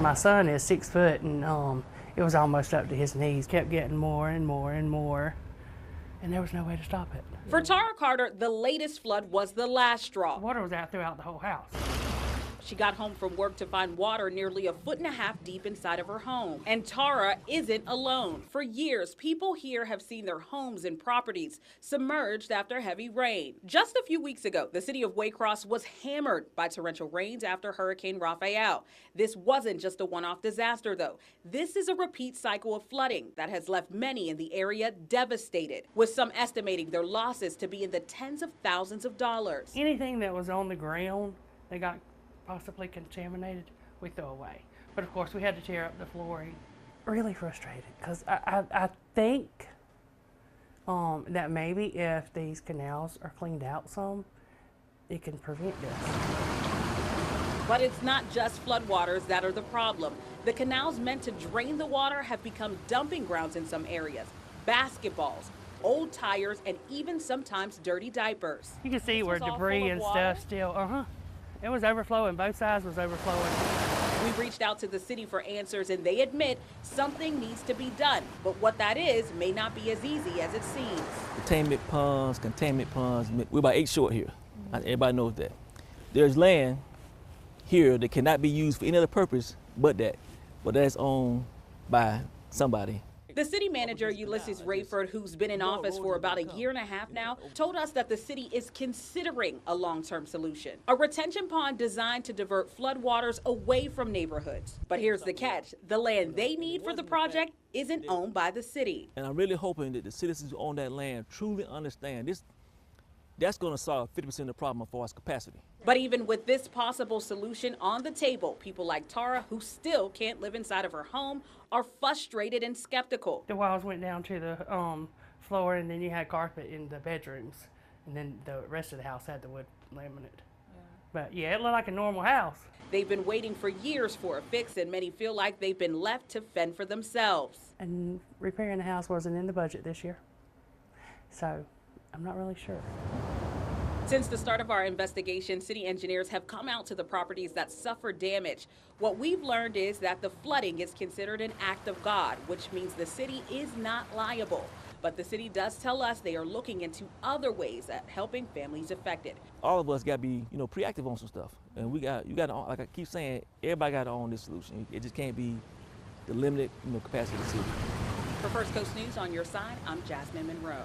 My son is 6 foot, and it was almost up to his knees. Kept getting more and more and more, and there was no way to stop it. For Tara Carter, the latest flood was the last straw. Water was out throughout the whole house. She got home from work to find water nearly 1.5 feet deep inside of her home. And Tara isn't alone. For years, people here have seen their homes and properties submerged after heavy rain. Just a few weeks ago, the city of Waycross was hammered by torrential rains after Hurricane Rafael. This wasn't just a one-off disaster, though. This is a repeat cycle of flooding that has left many in the area devastated, with some estimating their losses to be in the tens of thousands of dollars. Anything that was on the ground that got possibly contaminated, we throw away. But of course, we had to tear up the flooring. Really frustrated, because I think that maybe if these canals are cleaned out some, it can prevent this. But it's not just floodwaters that are the problem. The canals meant to drain the water have become dumping grounds in some areas. Basketballs, old tires, and even sometimes dirty diapers. You can see where debris and stuff still, It was overflowing, both sides was overflowing. We've reached out to the city for answers, and they admit something needs to be done. But what that is may not be as easy as it seems. Containment ponds, we're about 8 short here. Everybody knows that. There's land here that cannot be used for any other purpose but that's owned by somebody. The city manager, Ulysses Rayford, who's been in office for about 1.5 years now, told us that the city is considering a long-term solution, a retention pond designed to divert floodwaters away from neighborhoods. But here's the catch. The land they need for the project isn't owned by the city. And I'm really hoping that the citizens who own that land truly understand this. That's going to solve 50% of the problem as far as capacity. But even with this possible solution on the table, people like Tara, who still can't live inside of her home, are frustrated and skeptical. The walls went down to the floor, and then you had carpet in the bedrooms, and then the rest of the house had the wood laminate. But yeah, it looked like a normal house. They've been waiting for years for a fix, and many feel like they've been left to fend for themselves. And repairing the house wasn't in the budget this year, so I'm not really sure. Since the start of our investigation, city engineers have come out to the properties that suffered damage. What we've learned is that the flooding is considered an act of God, which means the city is not liable. But the city does tell us they are looking into other ways at helping families affected. All of us got to be, proactive on some stuff. And you got to, like I keep saying, everybody got to own this solution. It just can't be the limited, capacity of the city. For First Coast News on your side, I'm Jasmine Monroe.